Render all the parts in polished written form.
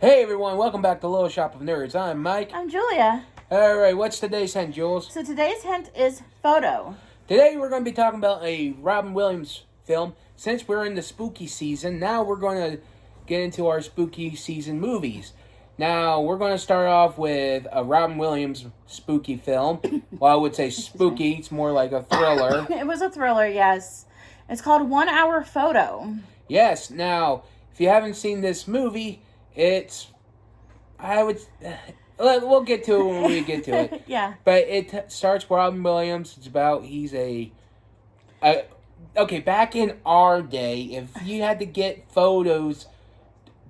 Hey everyone, welcome back to Little Shop of Nerds. I'm Mike. I'm Julia. Alright, what's today's hint, Jules? So today's hint is photo. Today we're going to be talking about a Robin Williams film. Since we're in the spooky season, now we're going to get into our spooky season movies. Now, we're going to start off with a Robin Williams spooky film. Well, I would say spooky, it's more like a thriller. It was a thriller, yes. It's called 1 Hour Photo. Yes, now, if you haven't seen this movie, we'll get to it when we get to it. Yeah. But it starts with Robin Williams. It's about, okay, back in our day, if you had to get photos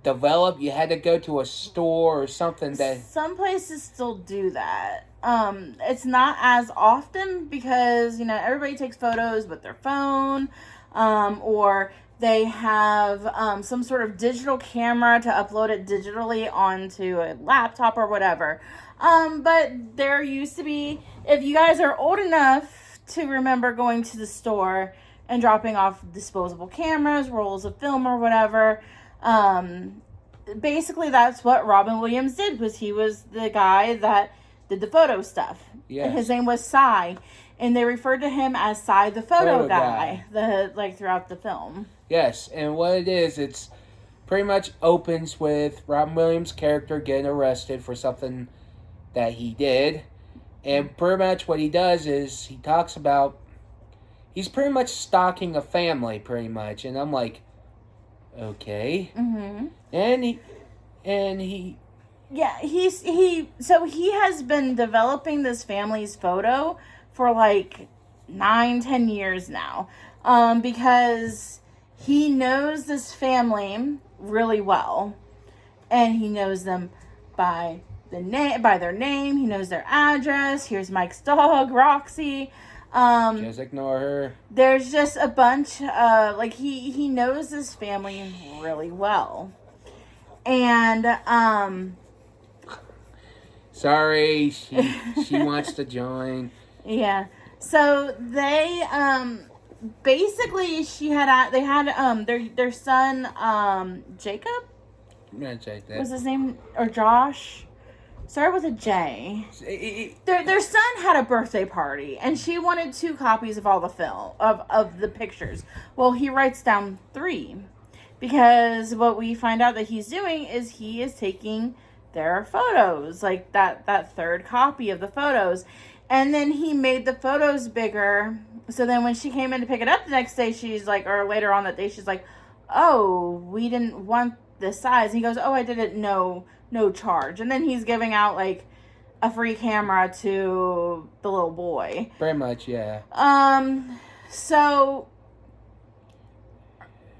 developed, you had to go to a store or something that... Some places still do that. It's not as often because, everybody takes photos with their phone, or they have some sort of digital camera to upload it digitally onto a laptop or whatever. But there used to be, if you guys are old enough to remember going to the store and dropping off disposable cameras, rolls of film or whatever, basically that's what Robin Williams did, was he was the guy that did the photo stuff. Yes. And his name was Cy, and they referred to him as Cy the photo guy throughout the film. Yes, and what it is, it's pretty much opens with Robin Williams' character getting arrested for something that he did. And pretty much what he does is he talks about, he's pretty much stalking a family, pretty much. And I'm like, okay. Mm-hmm. Yeah, so he has been developing this family's photo for 9-10 years now. Because he knows this family really well, and he knows them by their name. He knows their address. Here's Mike's dog, Roxy. Just ignore her. There's just a bunch. He knows this family really well, and Sorry, she wants to join. Yeah. So they basically they had their son Jacob. I'm gonna check that. Was his name, or Josh? Started with a J. Their son had a birthday party, and she wanted 2 copies of all the film of the pictures. Well, he writes down 3, because what we find out that he's doing is he is taking their photos, like that 3rd copy of the photos, and then he made the photos bigger. So then when she came in to pick it up the next day, she's like, or later on that day, she's like, "Oh, we didn't want this size." And he goes, "Oh, I did it, no charge." And then he's giving out a free camera to the little boy. Pretty much, yeah. So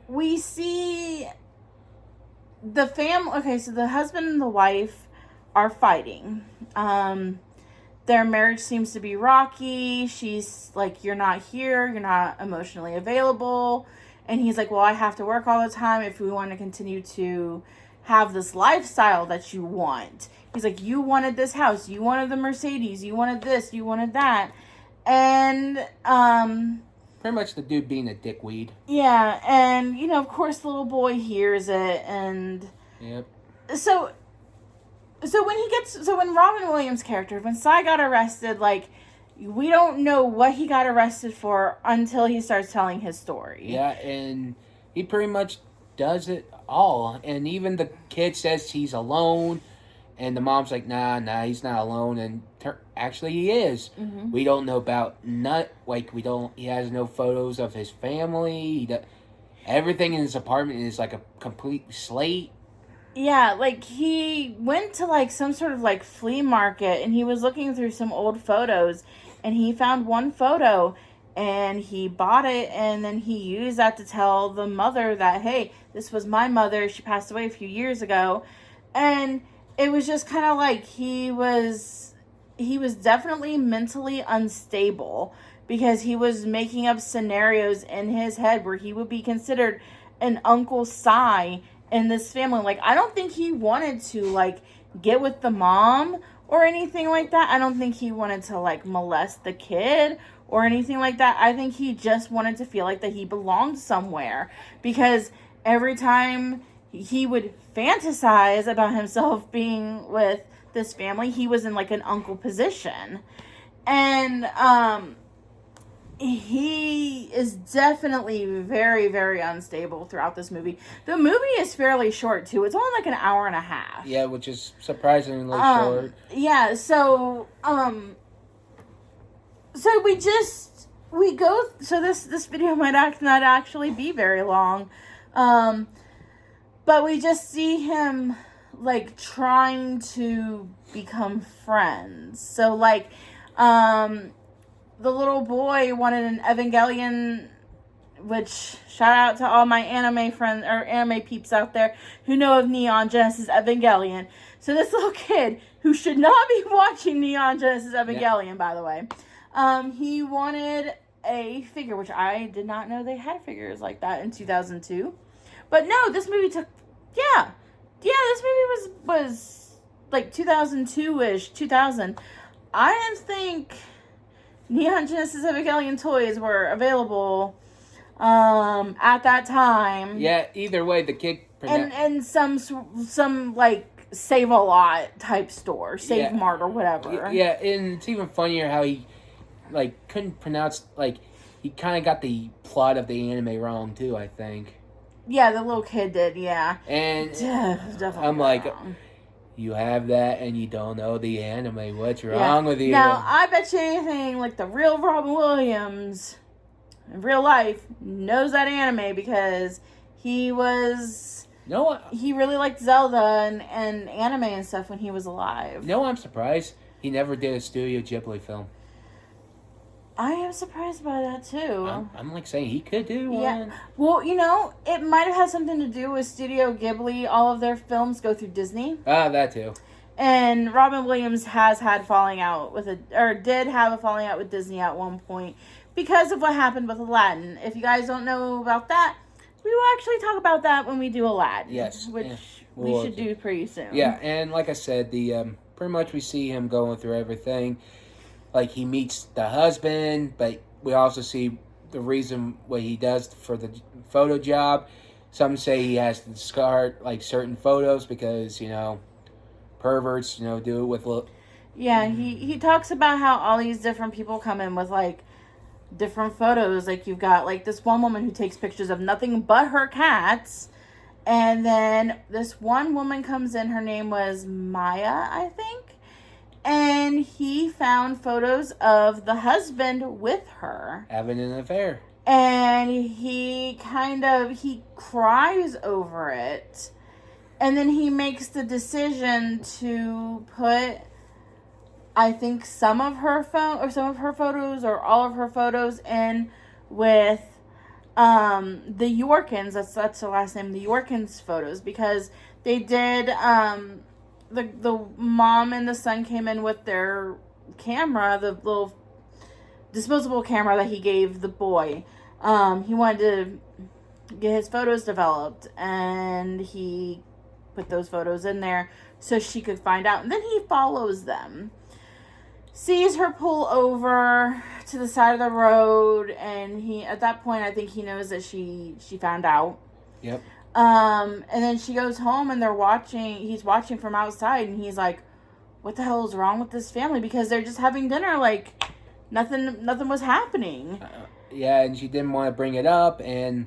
we see the family. Okay, so the husband and the wife are fighting. Their marriage seems to be rocky. She's like, "You're not here. You're not emotionally available." And he's like, "Well, I have to work all the time if we want to continue to have this lifestyle that you want." He's like, "You wanted this house. You wanted the Mercedes. You wanted this. You wanted that." And, pretty much the dude being a dickweed. yeah. And, of course, the little boy hears it. And Yep. So when Robin Williams' character, when Cy got arrested, we don't know what he got arrested for until he starts telling his story. Yeah, and he pretty much does it all. And even the kid says he's alone, and the mom's like, nah, he's not alone. And actually he is. Mm-hmm. We don't know about he has no photos of his family. Everything in his apartment is like a complete slate. Yeah, he went to some sort of flea market, and he was looking through some old photos, and he found one photo, and he bought it, and then he used that to tell the mother that, "Hey, this was my mother. She passed away a few years ago." And it was just kind of he was definitely mentally unstable, because he was making up scenarios in his head where he would be considered an Uncle Cy in this family. I don't think he wanted to get with the mom or anything like that. I don't think he wanted to molest the kid or anything like that. I think he just wanted to feel like that he belonged somewhere, because every time he would fantasize about himself being with this family. He was in like an uncle position. And he is definitely very, very unstable throughout this movie. The movie is fairly short too. It's only like an hour and a half. Yeah, which is surprisingly short. Yeah, so we go. So this video might not actually be very long, but we just see him like trying to become friends. So like, the little boy wanted an Evangelion, which shout out to all my anime friends or anime peeps out there who know of Neon Genesis Evangelion. So this little kid who should not be watching Neon Genesis Evangelion, by the way, he wanted a figure, which I did not know they had figures like that in 2002. But no, this movie took, this movie was like 2002-ish, 2000. I didn't think Neon Genesis Evangelion toys were available at that time. Yeah, either way, the kid... And some like Save-A-Lot type store, Save Mart or whatever. Yeah, and it's even funnier how he like couldn't pronounce, like, he kind of got the plot of the anime wrong too, I think. Yeah, the little kid did, yeah. And definitely I'm like, wrong. You have that and you don't know the anime. What's wrong with you? Now, I bet you anything, like the real Robin Williams in real life knows that anime because he was... he really liked Zelda and anime and stuff when he was alive. No, I'm surprised he never did a Studio Ghibli film. I am surprised by that too. I'm like saying he could do one. Yeah. Well, you know, it might have had something to do with Studio Ghibli. All of their films go through Disney. That too. And Robin Williams has had did have a falling out with Disney at one point because of what happened with Aladdin. If you guys don't know about that, we will actually talk about that when we do Aladdin. Yes. Which we should do pretty soon. Yeah, and like I said, the pretty much we see him going through everything. Like, he meets the husband, but we also see the reason what he does for the photo job. Some say he has to discard, like, certain photos because, perverts, do it with... Yeah, he talks about how all these different people come in with, like, different photos. Like, you've got, like, this one woman who takes pictures of nothing but her cats. And then this one woman comes in, her name was Maya, I think. And he found photos of the husband with her. Having an affair. And he cries over it. And then he makes the decision to put, I think, some of her photos or all of her photos in with the Yorkins. That's the last name, the Yorkins photos, because they did the mom and the son came in with their camera, the little disposable camera that he gave the boy. He wanted to get his photos developed, and he put those photos in there so she could find out. And then he follows them, sees her pull over to the side of the road, and at that point, I think he knows that she found out. Yep. And then she goes home and he's watching from outside, and he's like, what the hell is wrong with this family? Because they're just having dinner like nothing was happening. Yeah, and she didn't want to bring it up, and in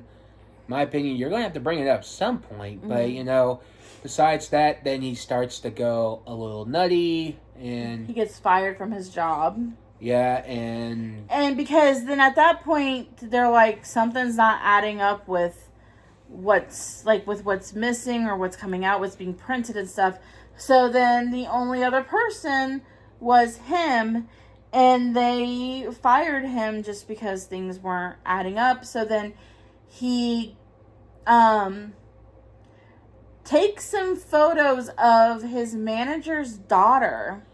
my opinion, you're going to have to bring it up at some point. Mm-hmm. But, besides that, then he starts to go a little nutty, and... he gets fired from his job. Yeah, and because then at that point, they're like, something's not adding up with what's missing or what's coming out, what's being printed and stuff. So then the only other person was him, and they fired him just because things weren't adding up. So then he takes some photos of his manager's daughter,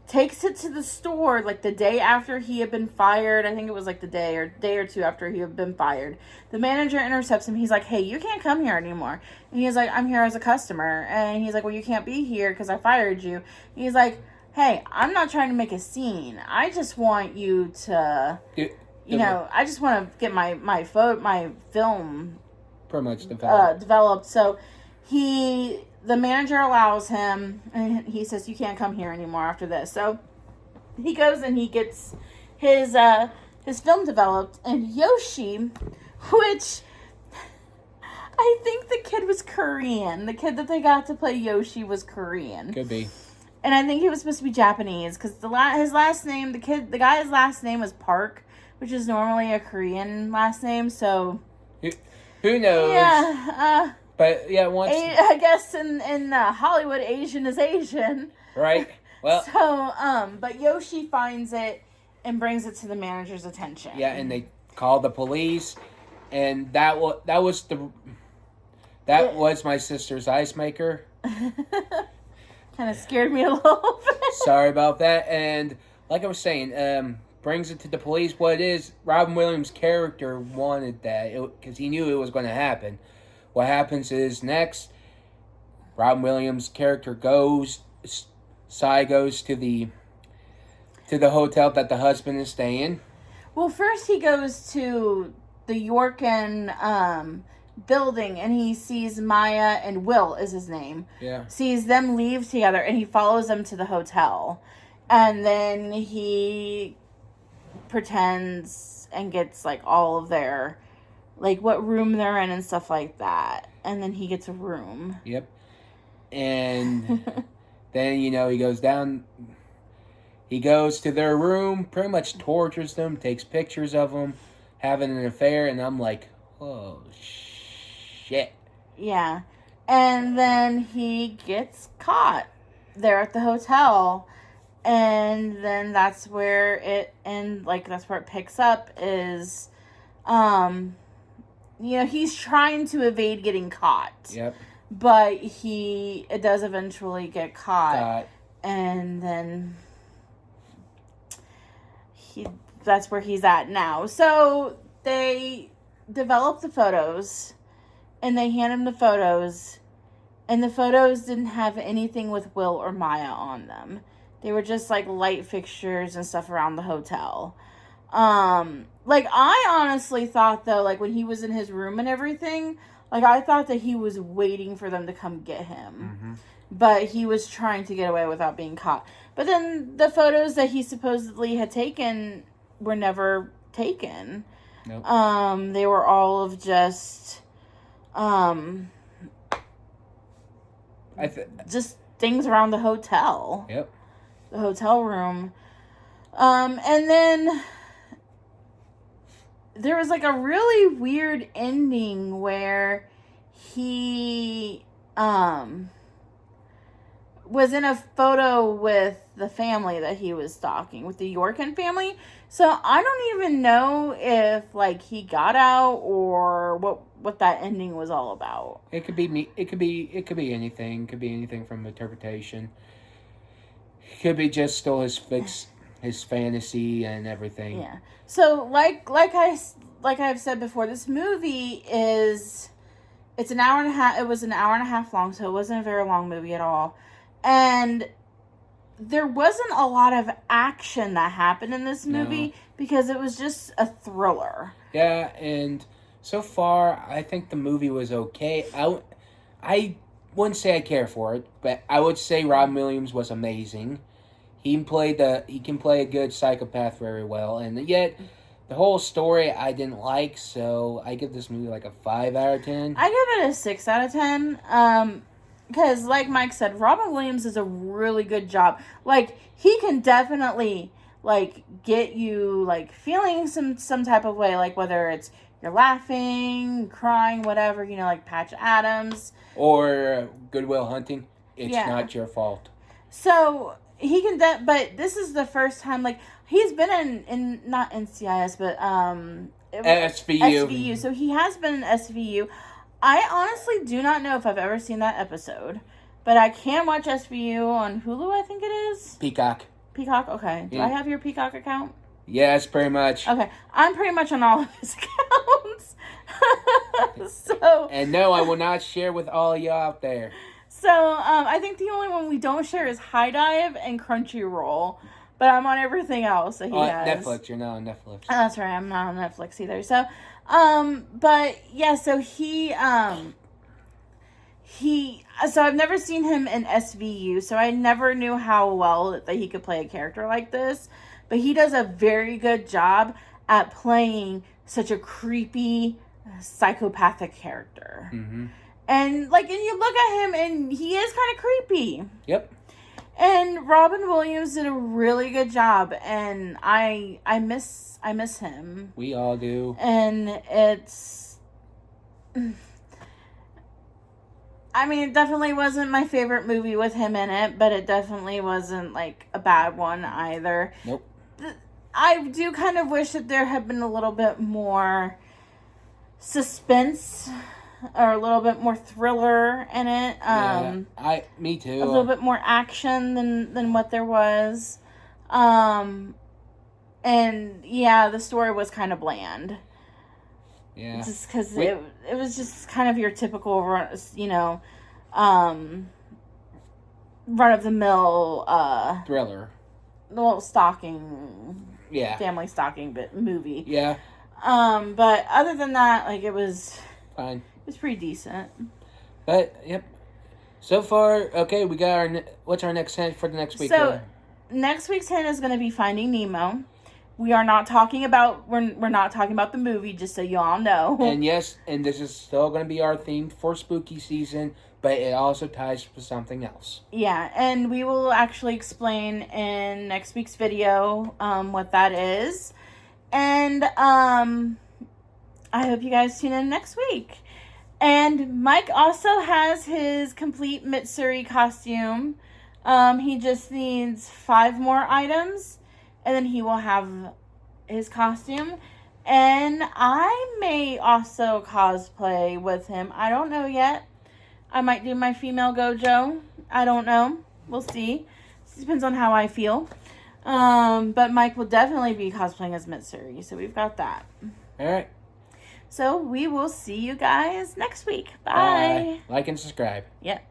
takes it to the store like the day after he had been fired. I think it was like the day or two after he had been fired. The manager intercepts him. He's like, hey, you can't come here anymore. And he's like, I'm here as a customer. And he's like, well, you can't be here because I fired you. And he's like, hey, I'm not trying to make a scene. I just want you to, I just want to get my film pretty much developed. So the manager allows him, and he says, you can't come here anymore after this. So he goes and he gets his film developed, and Yoshi, which I think the kid was Korean. The kid that they got to play Yoshi was Korean. Could be. And I think he was supposed to be Japanese, because his last name, the guy's last name was Park, which is normally a Korean last name, so... Who knows? Yeah, but, yeah, once... I guess in Hollywood, Asian is Asian. Right. Well... So, but Yoshi finds it and brings it to the manager's attention. Yeah, and they call the police, and that was my sister's ice maker. Kind of scared me a little bit. Sorry about that. And like I was saying, brings it to the police. What it is, Robin Williams' character wanted that because he knew it was going to happen. What happens is next, Robin Williams' character goes to the hotel that the husband is staying. Well, first he goes to the Yorkin building, and he sees Maya and Will is his name. Yeah. Sees them leave together, and he follows them to the hotel. And then he pretends and gets, like, all of their, like, what room they're in and stuff like that. And then he gets a room. Yep. And then, he goes down... He goes to their room, pretty much tortures them, takes pictures of them, having an affair, and I'm like, oh, shit. Yeah. And then he gets caught there at the hotel, and then that's where it picks up is, he's trying to evade getting caught. Yep. But it does eventually get caught. And then... that's where he's at now. So they develop the photos, and they hand him the photos, and the photos didn't have anything with Will or Maya on them. They were just like light fixtures and stuff around the hotel. I honestly thought though, like when he was in his room and everything, like I thought that he was waiting for them to come get him. Mm-hmm. But he was trying to get away without being caught. But then the photos that he supposedly had taken were never taken. Nope. They were all of just, just things around the hotel. Yep. The hotel room. And then there was like a really weird ending where he, was in a photo with the family that he was stalking, with the Yorkin family. So I don't even know if like he got out or what that ending was all about. It could be me. It could be anything. It could be anything from interpretation. It could be just still his fantasy and everything. Yeah. So like I've said before, this movie it's an hour and a half. It was an hour and a half long, so it wasn't a very long movie at all. And there wasn't a lot of action that happened in this movie because it was just a thriller. Yeah, and so far, I think the movie was okay. I wouldn't say I care for it, but I would say Robin Williams was amazing. He can play a good psychopath very well, and yet the whole story I didn't like, so I give this movie like a 5 out of 10. I give it a 6 out of 10. Because, like Mike said, Robin Williams does a really good job. Like, he can definitely, like, get you, like, feeling some type of way. Like, whether it's you're laughing, crying, whatever, like Patch Adams. Or Good Will Hunting. It's not your fault. So, he can, but this is the first time, like, he's been in not NCIS, but, SVU. So, he has been in SVU. I honestly do not know if I've ever seen that episode, but I can watch SVU on Hulu, I think it is. Peacock, okay. Do I have your Peacock account? Yes, pretty much. Okay, I'm pretty much on all of his accounts. So. And no, I will not share with all of you out there. So, I think the only one we don't share is High Dive and Crunchyroll, but I'm on everything else that he has. Netflix, you're not on Netflix. Oh, that's right, I'm not on Netflix either, so... but yeah, so he So I've never seen him in SVU, so I never knew how well that he could play a character like this. But he does a very good job at playing such a creepy, psychopathic character. Mm-hmm. And you look at him, and he is kind of creepy. Yep. And Robin Williams did a really good job, and I miss him. We all do. And it's, I mean, it definitely wasn't my favorite movie with him in it, but it definitely wasn't like a bad one either. Nope. I do kind of wish that there had been a little bit more suspense or a little bit more thriller in it. Me too. A little bit more action than what there was. And yeah, the story was kind of bland. Yeah. Just because it was just kind of your typical, run of the mill thriller. Little stalking. Yeah. Family stalking movie. Yeah. But other than that, it was fine. It was pretty decent. But yep. So far, okay. We got what's our next hint for the next week? So next week's hint is going to be Finding Nemo. We are not talking about we're not talking about the movie, just so you all know. And yes, and this is still going to be our theme for spooky season, but it also ties with something else. Yeah, and we will actually explain in next week's video what that is. And I hope you guys tune in next week. And Mike also has his complete Mitsuri costume. He just needs 5 more items, and then he will have his costume. And I may also cosplay with him. I don't know yet. I might do my female Gojo. I don't know. We'll see. It depends on how I feel. But Mike will definitely be cosplaying as Mitsuri. So we've got that. All right. So we will see you guys next week. Bye. Bye. Like and subscribe. Yep.